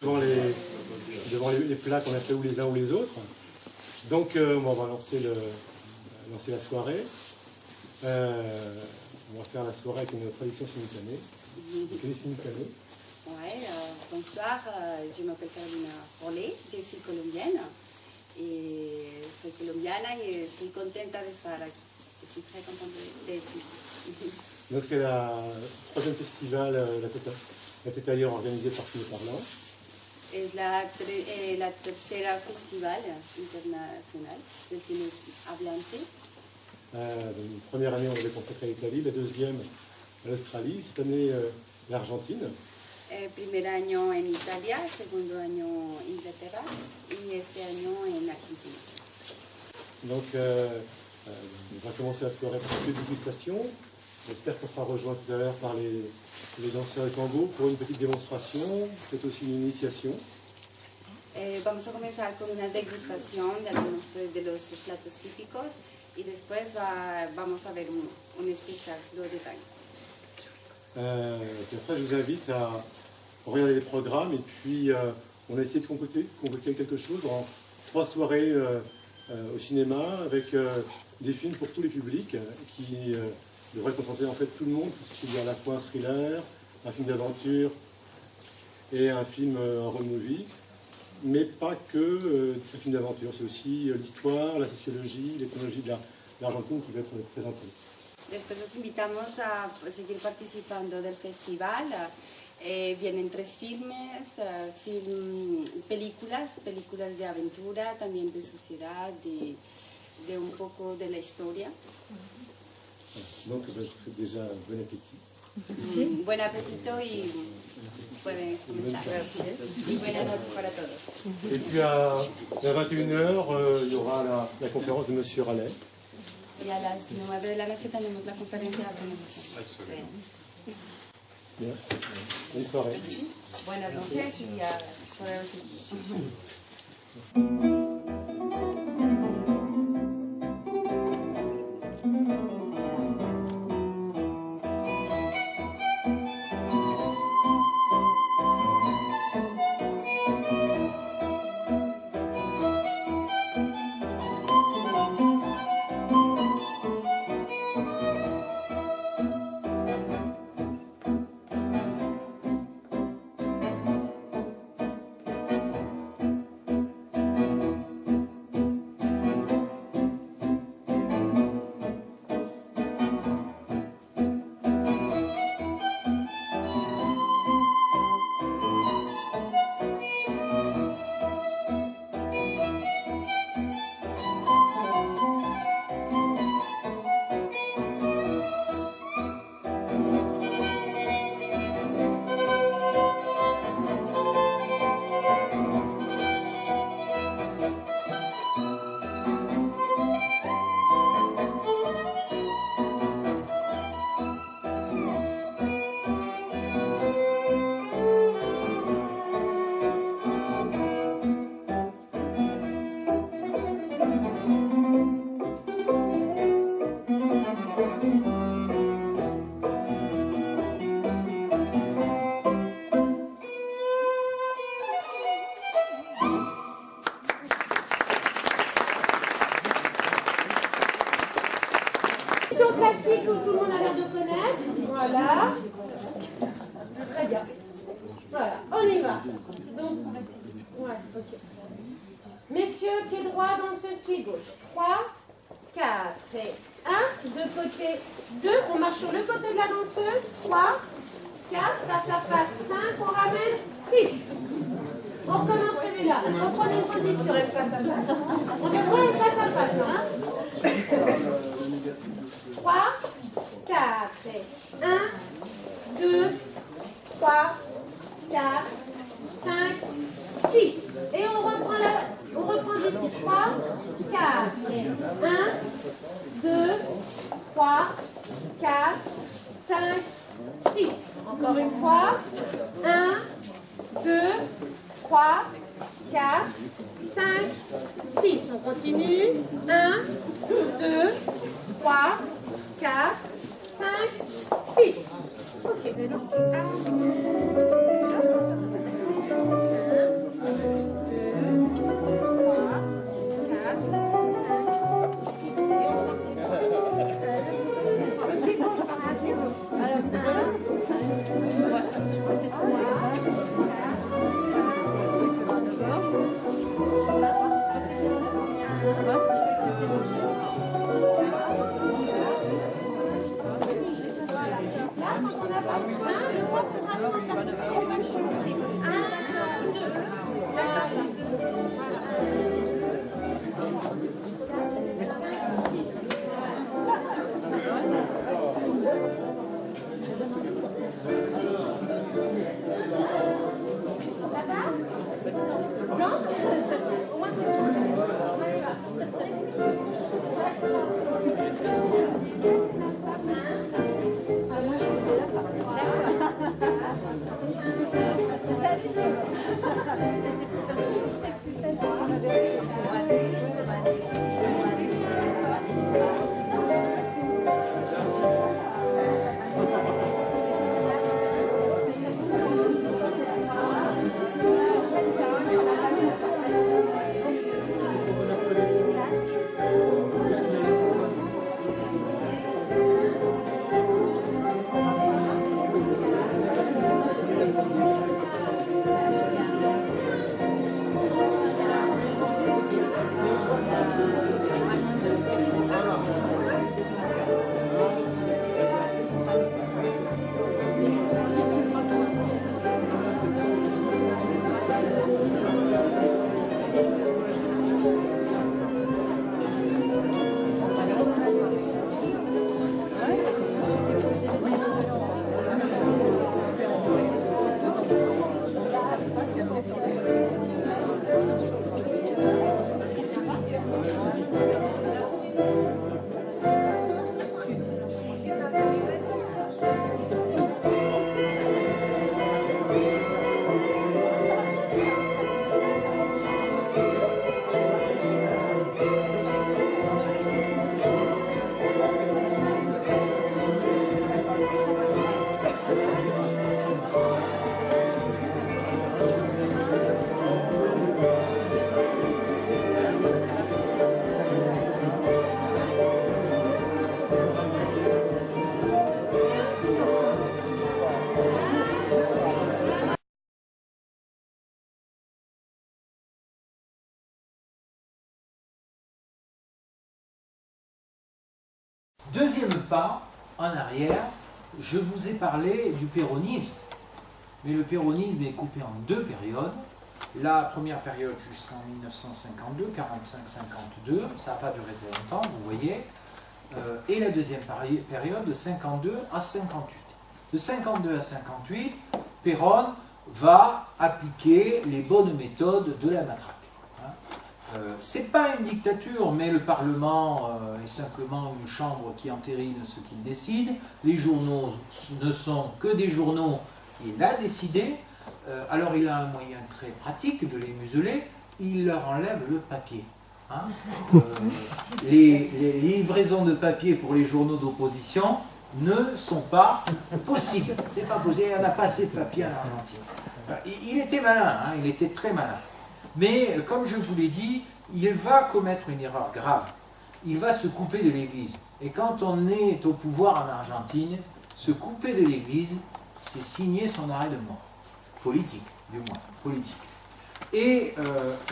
devant les plats qu'on a fait ou les uns ou les autres. Donc on va lancer la soirée. On va faire la soirée avec une traduction simultanée. Quelle est simultanée? Ouais, bonsoir, je m'appelle Carolina Rollet, je suis colombienne et soy colombiana y estoy contenta de estar aquí. Je suis très contente d'être ici. Donc c'est le troisième festival La Tête Ailleurs organisé par Ciné Parlant. Es la tercera festival internacional del cine hablante. La première année, on l'avait consacré à l'Italie, la deuxième à l'Australie, cette année l'Argentine. Primer año en Italia, segundo año en Inglaterra y este año en Argentina. Donc on va commencer la soirée par une dégustation. J'espère qu'on sera rejoint tout à l'heure par les danseurs de tango pour une petite démonstration, peut-être aussi une initiation. Vamos a comenzar con una degustación de algunos de los platos típicos y después vamos a ver un espectáculo de tango. Puis après, je vous invite à regarder les programmes et puis on a essayé de concocter quelque chose en 3 soirées au cinéma avec des films pour tous les publics qui devraient contenter en fait tout le monde, puisqu'il y a à la fois un thriller, un film d'aventure et un film en road movie, mais pas que un film d'aventure, c'est aussi l'histoire, la sociologie, l'ethnologie de l'Argentine qui va être présentée. Después los invitamos a seguir participando del festival. Vienen 3 filmes, películas de aventura, también de sociedad, de un poco de la historia. Donc je vous souhaite déjà bon appétit. Sí. Buen apetito y pueden comenzar. Y buenas noches para todos. Et puis à 21h, il y aura la conférence de Monsieur Rallet. Y a las 9 de la noche tenemos la conferencia de promoción. Bien. Bonne soirée. Merci. Buenas noches y a classique que tout le monde a l'air de connaître. Voilà. Très bien. Voilà, on y va. Donc, ouais, ok. Messieurs, pied droit, danseuse, pied gauche. 3, 4 et 1. De côté 2. On marche sur le côté de la danseuse. 3, 4. Face à face. 5. On ramène. 6. On recommence celui-là. On prend une position. Face à face. On devrait être face à face. Hein? 3, 4 et 1, 2, 3, 4, 5, 6. Et on reprend d'ici. 3, 4 et 1, 2, 3, 4, 5, 6. Encore une fois. 1, 2, 3, 4, 5, 6. On continue. 1, 2, 3, 4, 5, 6. Ok. Deuxième pas, en arrière, je vous ai parlé du péronisme. Mais le péronisme est coupé en deux périodes. La première période jusqu'en 1952, 45-52, ça n'a pas duré très longtemps, vous voyez. Et la deuxième période de 52 à 58. De 52 à 58, Péron va appliquer les bonnes méthodes de la matraque. C'est pas une dictature, mais le Parlement est simplement une chambre qui entérine ce qu'il décide. Les journaux ne sont que des journaux qu'il a décidés. Alors il a un moyen très pratique de les museler, il leur enlève le papier. Les livraisons de papier pour les journaux d'opposition ne sont pas possibles. C'est pas possible, il n'y en a pas assez de papier en Argentine. Il était malin, il était très malin. Mais comme je vous l'ai dit, il va commettre une erreur grave. Il va se couper de l'Église. Et quand on est au pouvoir en Argentine, se couper de l'Église, c'est signer son arrêt de mort. Politique, du moins, politique. Et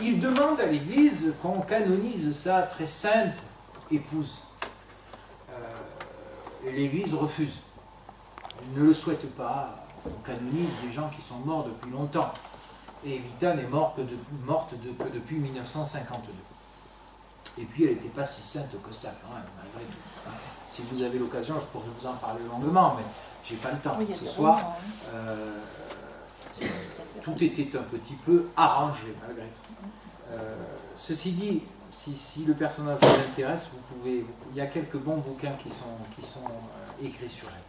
il demande à l'Église qu'on canonise sa très sainte épouse. Et l'Église refuse. Elle ne le souhaite pas. On canonise des gens qui sont morts depuis longtemps. Et Evita n'est morte que depuis 1952. Et puis elle n'était pas si sainte que ça, quand même, malgré tout. Si vous avez l'occasion, je pourrais vous en parler longuement, mais je n'ai pas le temps ce soir. Tout était un petit peu arrangé, malgré tout. Ceci dit, si le personnage vous intéresse, vous pouvez. Il y a quelques bons bouquins qui sont écrits sur elle.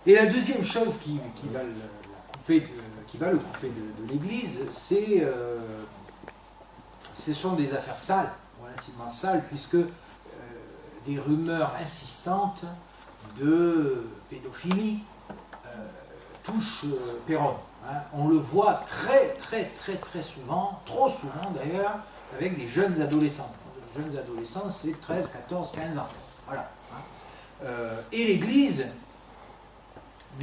Et la deuxième chose qui va le couper de l'Église, ce sont des affaires sales, relativement sales, puisque des rumeurs insistantes de pédophilie touchent Péron. On le voit très souvent, trop souvent d'ailleurs, avec des jeunes adolescents. Les jeunes adolescents, c'est 13, 14, 15 ans. Voilà. Et l'Église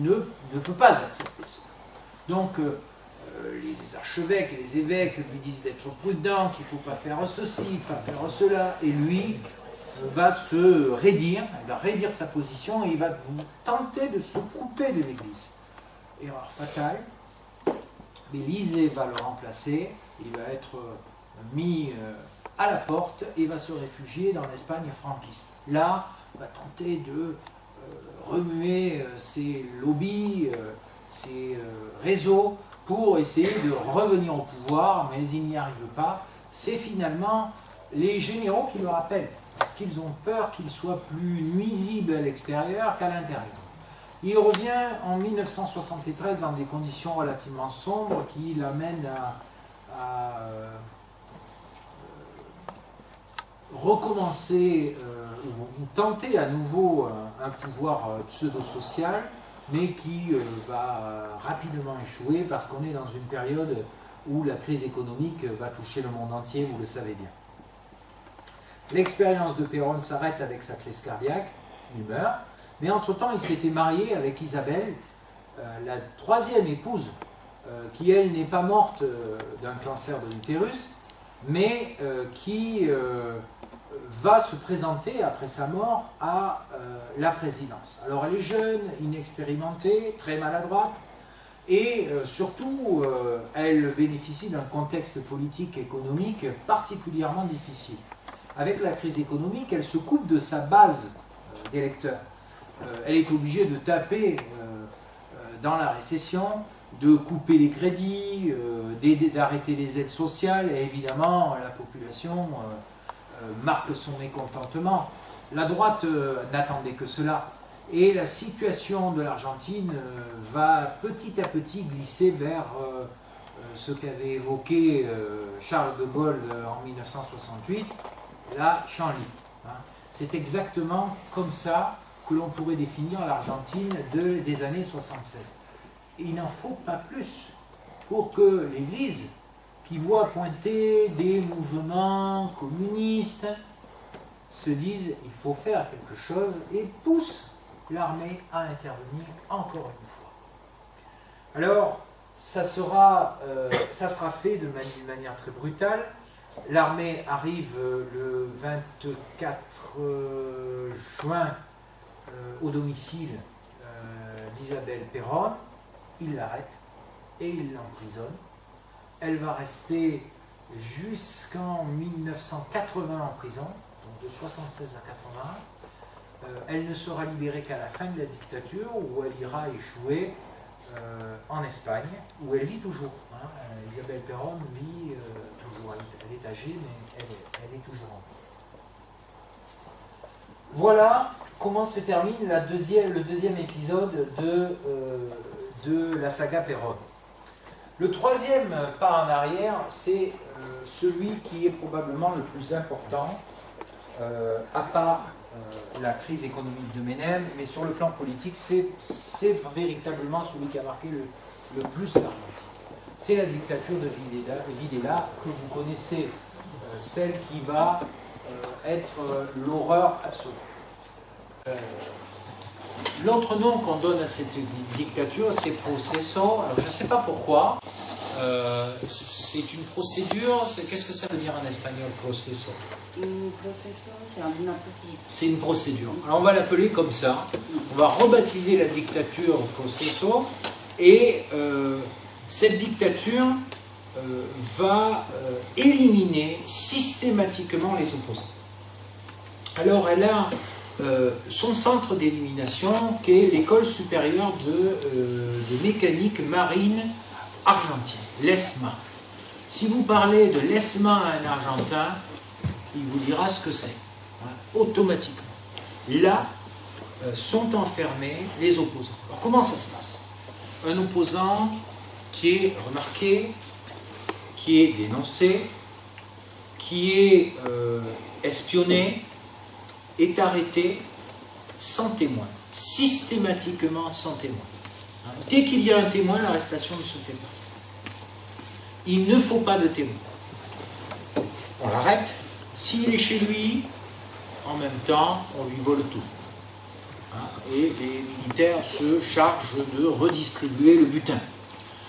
ne peut pas accepter ça. Donc, les archevêques et les évêques lui disent d'être prudent, qu'il ne faut pas faire ceci, pas faire cela, et lui va se raidir, il va raidir sa position et il va tenter de se couper de l'Église. Erreur fatale, Bélizet va le remplacer, il va être mis à la porte et va se réfugier dans l'Espagne franquiste. Là, il va tenter de remuer ses lobbies, ses réseaux pour essayer de revenir au pouvoir, mais il n'y arrive pas. C'est finalement les généraux qui le rappellent, parce qu'ils ont peur qu'il soit plus nuisible à l'extérieur qu'à l'intérieur. Il revient en 1973 dans des conditions relativement sombres qui l'amènent à recommencer ou tenter à nouveau un pouvoir pseudo-social, mais qui va rapidement échouer parce qu'on est dans une période où la crise économique va toucher le monde entier, vous le savez bien. L'expérience de Péron s'arrête avec sa crise cardiaque, il meurt, mais entre-temps il s'était marié avec Isabelle, la troisième épouse, qui elle n'est pas morte d'un cancer de l'utérus, mais qui va se présenter après sa mort à la présidence. Alors elle est jeune, inexpérimentée, très maladroite, et surtout elle bénéficie d'un contexte politique et économique particulièrement difficile. Avec la crise économique, elle se coupe de sa base d'électeurs. Elle est obligée de taper dans la récession, de couper les crédits, d'arrêter les aides sociales, et évidemment la population marque son mécontentement. La droite n'attendait que cela. Et la situation de l'Argentine va petit à petit glisser vers ce qu'avait évoqué Charles de Gaulle en 1968, la Chanly. C'est exactement comme ça que l'on pourrait définir l'Argentine des années 76. Il n'en faut pas plus pour que l'Église, qui voit pointer des mouvements communistes, se dise il faut faire quelque chose et pousse l'armée à intervenir encore une fois. Alors, ça sera fait de manière très brutale. L'armée arrive le 24 juin au domicile d'Isabelle Perón. Il l'arrête et il l'emprisonne. Elle va rester jusqu'en 1980 en prison, donc de 1976 à 1981. Elle ne sera libérée qu'à la fin de la dictature, où elle ira échouer en Espagne, où elle vit toujours. Hein. Isabelle Perón vit toujours. Elle est âgée, mais elle est toujours en vie. Voilà comment se termine le deuxième épisode de la saga Perón. Le troisième pas en arrière, c'est celui qui est probablement le plus important, à part la crise économique de Menem, mais sur le plan politique, c'est véritablement celui qui a marqué le plus l'Argentine. C'est la dictature de Videla, que vous connaissez, celle qui va être l'horreur absolue. L'autre nom qu'on donne à cette dictature, c'est proceso. Alors, je ne sais pas pourquoi. C'est une procédure. Qu'est-ce que ça veut dire en espagnol, proceso? C'est une procédure. Alors on va l'appeler comme ça. On va rebaptiser la dictature proceso. Et cette dictature va éliminer systématiquement les opposants. Alors elle a son centre d'élimination qui est l'école supérieure de mécanique marine argentine, l'ESMA. Si vous parlez de l'ESMA à un Argentin, il vous dira ce que c'est, hein, automatiquement. Là sont enfermés les opposants. Alors comment ça se passe? Un opposant qui est remarqué, qui est dénoncé, qui est espionné, est arrêté sans témoin, systématiquement sans témoin. Dès qu'il y a un témoin, l'arrestation ne se fait pas. Il ne faut pas de témoin. On l'arrête. S'il est chez lui, en même temps, on lui vole tout. Et les militaires se chargent de redistribuer le butin.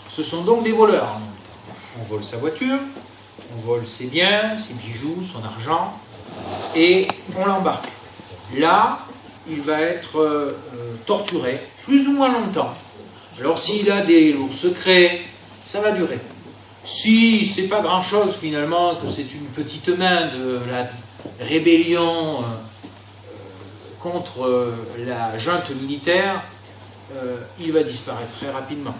Ce sont donc des voleurs en même temps. On vole sa voiture, on vole ses biens, ses bijoux, son argent, et on l'embarque. Là, il va être torturé plus ou moins longtemps. Alors s'il a des lourds secrets, ça va durer. Si c'est pas grand-chose finalement, que c'est une petite main de la rébellion contre la junte militaire, il va disparaître très rapidement.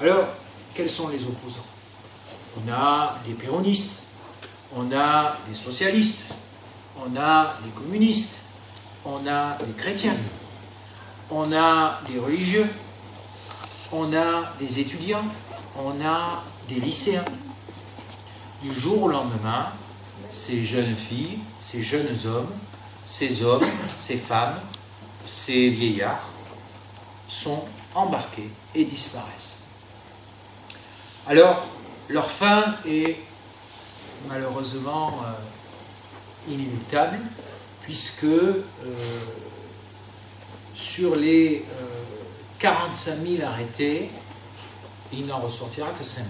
Alors, quels sont les opposants? On a des péronistes, on a des socialistes, on a des communistes, on a des chrétiens, on a des religieux, on a des étudiants, on a des lycéens. Du jour au lendemain, ces jeunes filles, ces jeunes hommes, ces femmes, ces vieillards sont embarqués et disparaissent. Alors, leur fin est malheureusement inéluctable, puisque sur les 45 000 arrêtés, il n'en ressortira que 5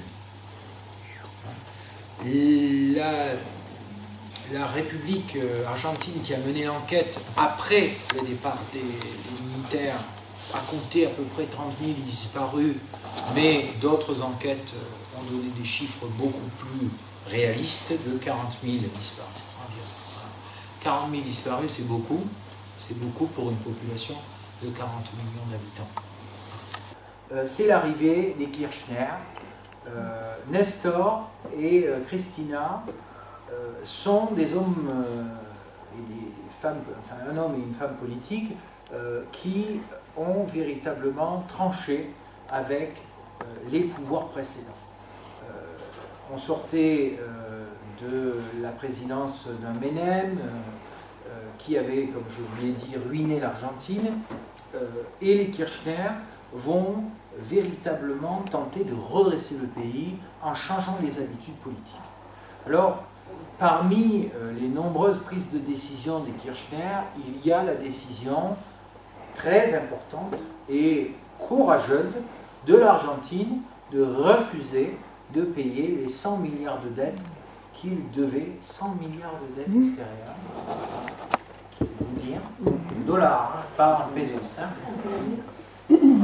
000. La République argentine qui a mené l'enquête après le départ des militaires a compté à peu près 30 000 disparus, mais d'autres enquêtes ont donné des chiffres beaucoup plus réalistes de 40 000 disparus. 40 000 disparus, c'est beaucoup pour une population de 40 millions d'habitants. C'est l'arrivée des Kirchner. Nestor et Cristina sont des hommes et des femmes, enfin un homme et une femme politique qui ont véritablement tranché avec les pouvoirs précédents. On sortait de la présidence d'un Menem qui avait, comme je vous l'ai dit, ruiné l'Argentine, et les Kirchner vont véritablement tenter de redresser le pays en changeant les habitudes politiques. Alors, parmi les nombreuses prises de décision des Kirchner, il y a la décision très importante et courageuse de l'Argentine de refuser de payer les 100 milliards de dettes qu'il devait 100 milliards de dettes extérieures, vous dire, dollars, hein, pas en pesos, hein,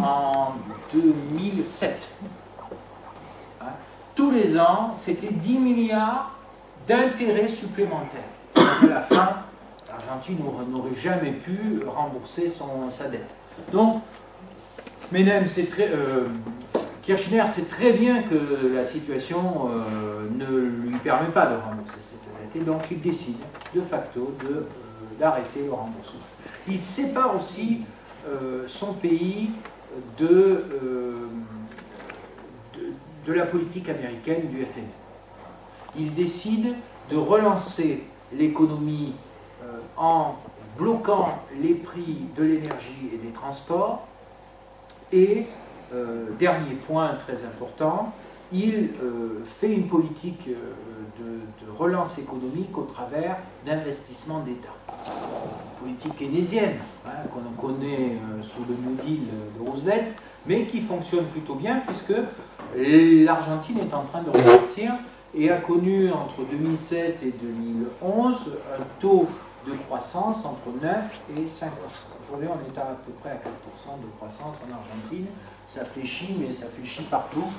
en 2007. Hein. Tous les ans, c'était 10 milliards d'intérêts supplémentaires. À la fin, l'Argentine n'aurait jamais pu rembourser sa dette. Donc, Menem, Kirchner sait très bien que la situation ne lui permet pas de rembourser cette dette, et donc il décide de facto d'arrêter le remboursement. Il sépare aussi son pays de la politique américaine du FMI. Il décide de relancer l'économie en bloquant les prix de l'énergie et des transports, et dernier point très important, il fait une politique de relance économique au travers d'investissements d'État. Politique keynésienne, hein, qu'on connaît sous le New Deal de Roosevelt, mais qui fonctionne plutôt bien puisque l'Argentine est en train de repartir et a connu entre 2007 et 2011 un taux de croissance entre 9 et 5%. Aujourd'hui, on est à peu près à 4% de croissance en Argentine. Ça fléchit, mais ça fléchit partout.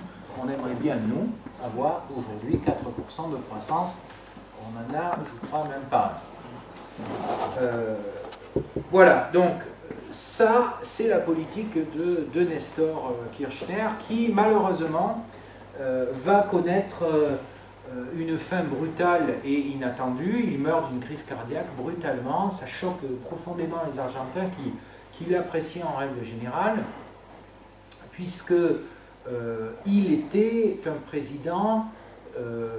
On aimerait bien, nous, avoir aujourd'hui 4% de croissance. On en a, je crois, même pas. Voilà, donc ça, c'est la politique de Nestor Kirchner qui, malheureusement, va connaître une fin brutale et inattendue. Il meurt d'une crise cardiaque brutalement. Ça choque profondément les Argentins qui l'apprécient en règle générale, puisque il était un président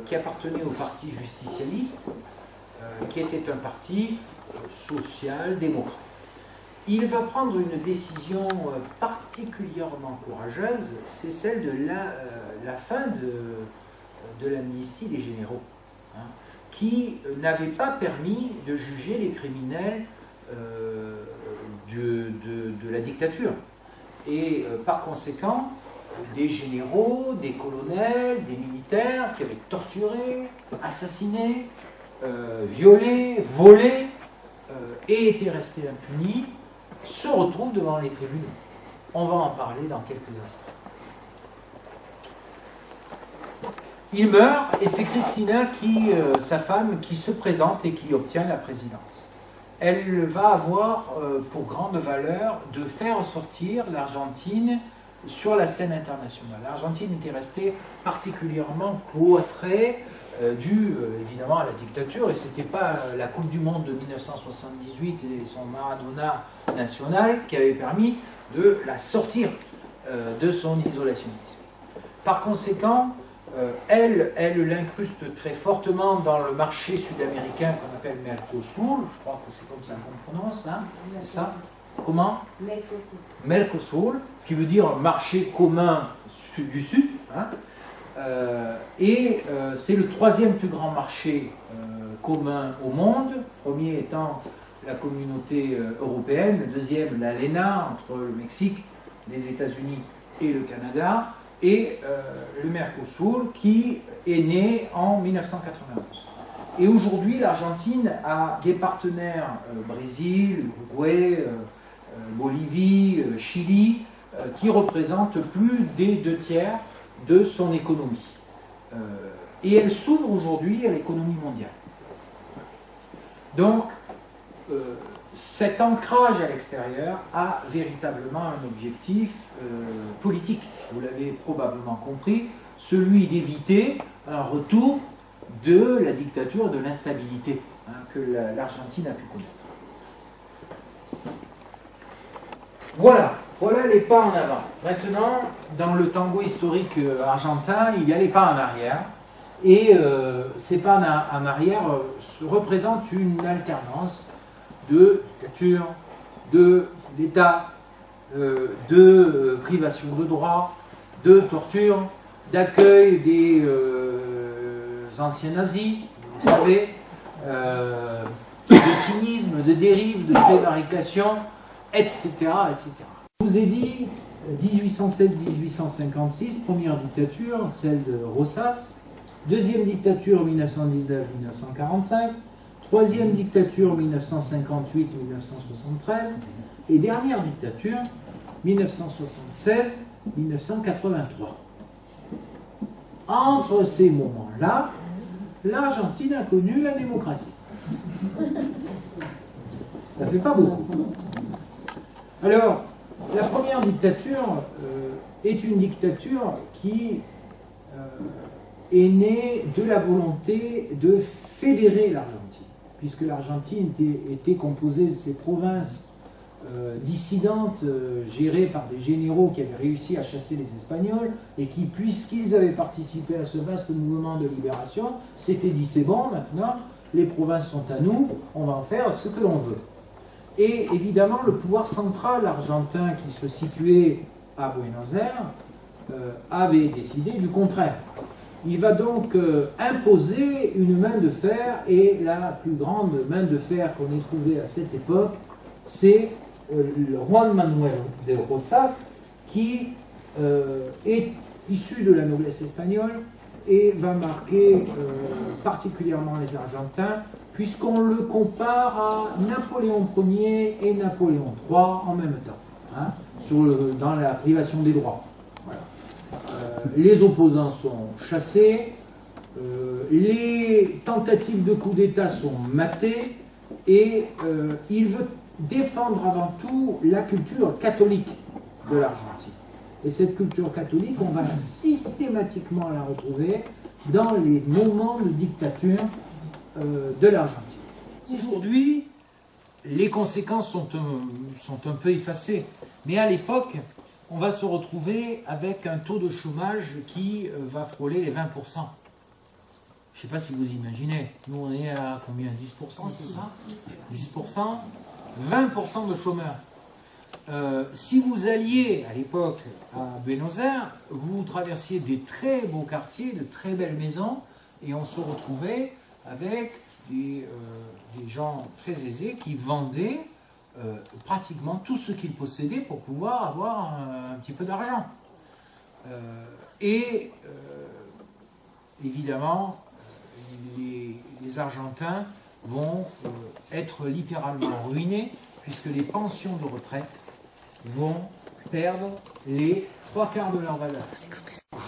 qui appartenait au parti justicialiste, qui était un parti social-démocrate. Il va prendre une décision particulièrement courageuse, c'est celle de la fin de l'amnistie des généraux, hein, qui n'avait pas permis de juger les criminels de la dictature. Et par conséquent, des généraux, des colonels, des militaires qui avaient torturé, assassiné, violé, volé et étaient restés impunis, se retrouvent devant les tribunaux. On va en parler dans quelques instants. Il meurt et c'est Cristina, sa femme, qui se présente et qui obtient la présidence. Elle va avoir pour grande valeur de faire sortir l'Argentine sur la scène internationale. L'Argentine était restée particulièrement cloîtrée, due évidemment à la dictature, et ce n'était pas la Coupe du Monde de 1978 et son Maradona national qui avait permis de la sortir de son isolationnisme. Par conséquent, elle l'incruste très fortement dans le marché sud-américain qu'on appelle Mercosur, je crois que c'est comme ça qu'on prononce, hein, c'est ça? Comment? Mercosur, ce qui veut dire marché commun du Sud, hein, c'est le troisième plus grand marché commun au monde, premier étant la communauté européenne, le deuxième l'ALENA, entre le Mexique, les États-Unis et le Canada, et le Mercosur qui est né en 1991. Et aujourd'hui, l'Argentine a des partenaires Brésil, Uruguay, Bolivie, Chili, qui représentent plus des 2/3 de son économie. Et elle s'ouvre aujourd'hui à l'économie mondiale. Donc, cet ancrage à l'extérieur a véritablement un objectif politique, vous l'avez probablement compris, celui d'éviter un retour de la dictature, de l'instabilité, hein, que l'Argentine a pu connaître. Voilà les pas en avant. Maintenant, dans le tango historique argentin, il y a les pas en arrière, et ces pas en arrière représentent une alternance de dictature, d'État, de privation de droits, de torture, d'accueil des anciens nazis, vous savez, de cynisme, de dérive, de prévarication, etc., etc. Je vous ai dit 1816-1856, première dictature, celle de Rosas. Deuxième dictature 1919-1945. Troisième dictature 1958-1973. Et dernière dictature 1976-1983. Entre ces moments-là, l'Argentine a connu la démocratie. Ça ne fait pas beaucoup. Alors, la première dictature est une dictature qui est née de la volonté de fédérer l'Argentine, puisque l'Argentine était composée de ces provinces dissidentes gérées par des généraux qui avaient réussi à chasser les Espagnols et qui, puisqu'ils avaient participé à ce vaste mouvement de libération, s'étaient dit c'est bon, maintenant les provinces sont à nous, on va en faire ce que l'on veut. Et évidemment, le pouvoir central argentin qui se situait à Buenos Aires avait décidé du contraire. Il va donc imposer une main de fer, et la plus grande main de fer qu'on ait trouvée à cette époque, c'est Juan Manuel de Rosas, qui est issu de la noblesse espagnole et va marquer particulièrement les Argentins, puisqu'on le compare à Napoléon Ier et Napoléon III en même temps, hein, dans la privation des droits. Voilà. Les opposants sont chassés, les tentatives de coup d'État sont matées, et il veut défendre avant tout la culture catholique de l'Argentine. Et cette culture catholique, on va systématiquement la retrouver dans les moments de dictature de l'Argentine. Aujourd'hui, les conséquences sont un peu effacées. Mais à l'époque, on va se retrouver avec un taux de chômage qui va frôler les 20%. Je ne sais pas si vous imaginez. Nous, on est à combien? 10%, c'est ça? 10%, 20% de chômeurs. Si vous alliez à l'époque à Buenos Aires, vous traversiez des très beaux quartiers, de très belles maisons, et on se retrouvait avec des gens très aisés qui vendaient pratiquement tout ce qu'ils possédaient pour pouvoir avoir un petit peu d'argent. Évidemment, les Argentins vont être littéralement ruinés, puisque les pensions de retraite vont perdre les 3/4 de leur valeur.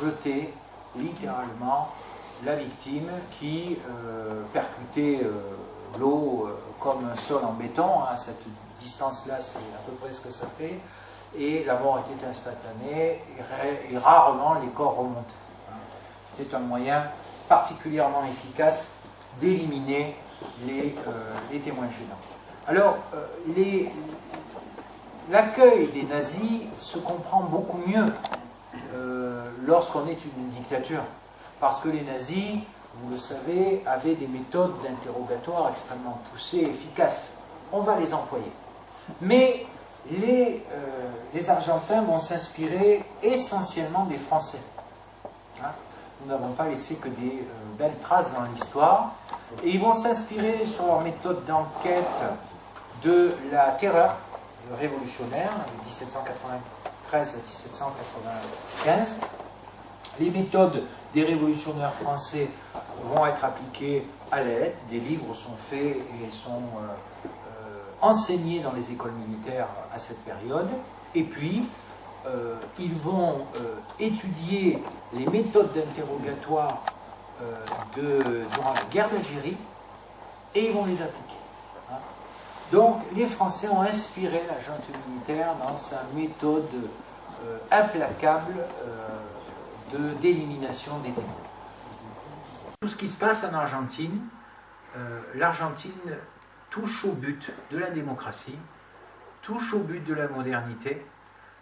Jeter littéralement la victime qui percutait l'eau comme un sol en béton. À cette distance-là, c'est à peu près ce que ça fait. Et la mort était instantanée, et rarement les corps remontaient. C'est un moyen particulièrement efficace d'éliminer les témoins gênants. Alors, l'accueil des nazis se comprend beaucoup mieux lorsqu'on est une dictature, parce que les nazis, vous le savez, avaient des méthodes d'interrogatoire extrêmement poussées et efficaces. On va les employer. Mais les Argentins vont s'inspirer essentiellement des Français. Hein? Nous n'avons pas laissé que des belles traces dans l'histoire. Et ils vont s'inspirer sur leur méthode d'enquête de la terreur révolutionnaire de 1793 à 1795. Les méthodes des révolutionnaires français vont être appliquées à la lettre. Des livres sont faits et sont enseignés dans les écoles militaires à cette période. Et puis, ils vont étudier les méthodes d'interrogatoire durant la guerre d'Algérie, et ils vont les appliquer. Hein. Donc, les Français ont inspiré la junte militaire dans sa méthode implacable d'élimination des témoins. Tout ce qui se passe en Argentine, l'Argentine touche au but de la démocratie, touche au but de la modernité,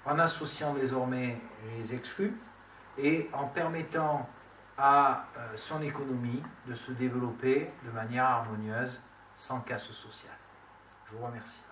en associant désormais les exclus et en permettant à son économie de se développer de manière harmonieuse, sans casse sociale. Je vous remercie.